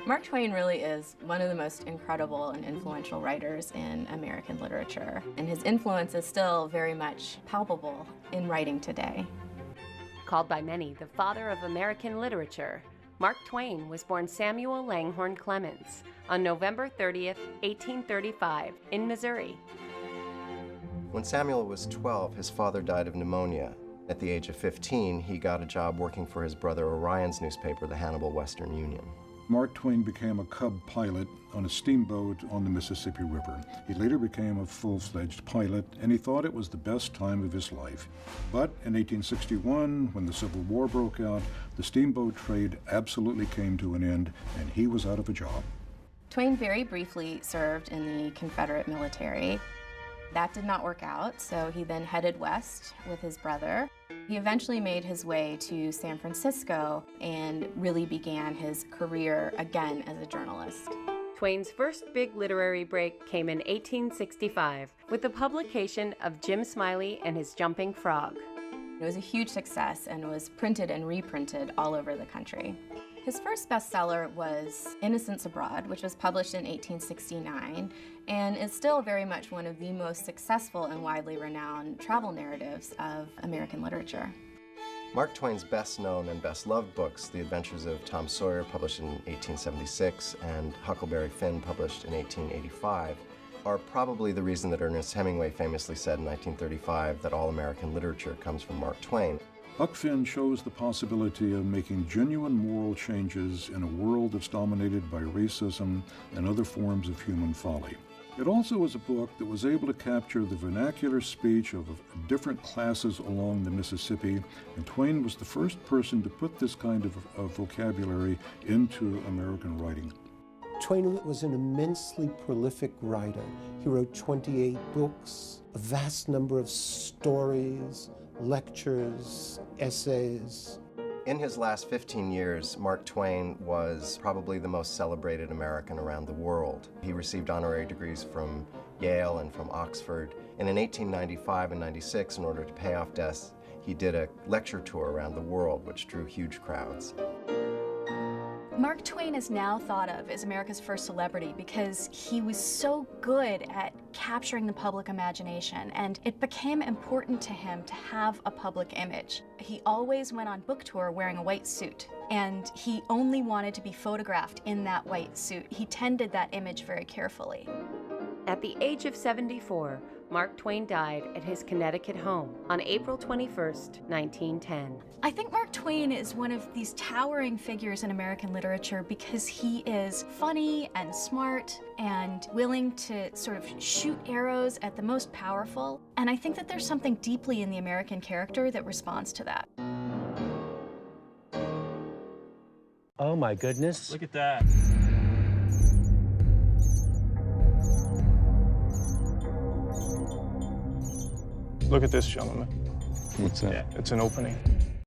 Mark Twain really is one of the most incredible and influential writers in American literature, and his influence is still very much palpable in writing today. Called by many the father of American literature, Mark Twain was born Samuel Langhorne Clemens on November 30th, 1835, in Missouri. When Samuel was 12, his father died of pneumonia. At the age of 15, he got a job working for his brother Orion's newspaper, the Hannibal Western Union. Mark Twain became a cub pilot on a steamboat on the Mississippi River. He later became a full-fledged pilot, and he thought it was the best time of his life. But in 1861, when the Civil War broke out, the steamboat trade absolutely came to an end, and he was out of a job. Twain very briefly served in the Confederate military. That did not work out, so he then headed west with his brother. He eventually made his way to San Francisco and really began his career again as a journalist. Twain's first big literary break came in 1865 with the publication of Jim Smiley and His Jumping Frog. It was a huge success and was printed and reprinted all over the country. His first bestseller was Innocents Abroad, which was published in 1869, and is still very much one of the most successful and widely renowned travel narratives of American literature. Mark Twain's best-known and best-loved books, The Adventures of Tom Sawyer, published in 1876, and Huckleberry Finn, published in 1885, are probably the reason that Ernest Hemingway famously said in 1935 that all American literature comes from Mark Twain. Huck Finn shows the possibility of making genuine moral changes in a world that's dominated by racism and other forms of human folly. It also was a book that was able to capture the vernacular speech of different classes along the Mississippi, and Twain was the first person to put this kind of vocabulary into American writing. Twain was an immensely prolific writer. He wrote 28 books, a vast number of stories, lectures, essays. In his last 15 years, Mark Twain was probably the most celebrated American around the world. He received honorary degrees from Yale and from Oxford. And in 1895 and 96, in order to pay off debts, he did a lecture tour around the world, which drew huge crowds. Mark Twain is now thought of as America's first celebrity because he was so good at capturing the public imagination, and it became important to him to have a public image. He always went on book tour wearing a white suit, and he only wanted to be photographed in that white suit. He tended that image very carefully. At the age of 74, Mark Twain died at his Connecticut home on April 21st, 1910. I think Mark Twain is one of these towering figures in American literature because he is funny and smart and willing to sort of shoot arrows at the most powerful. And I think that there's something deeply in the American character that responds to that. Oh my goodness. Look at that. Look at this, gentlemen. What's that? Yeah, it's an opening.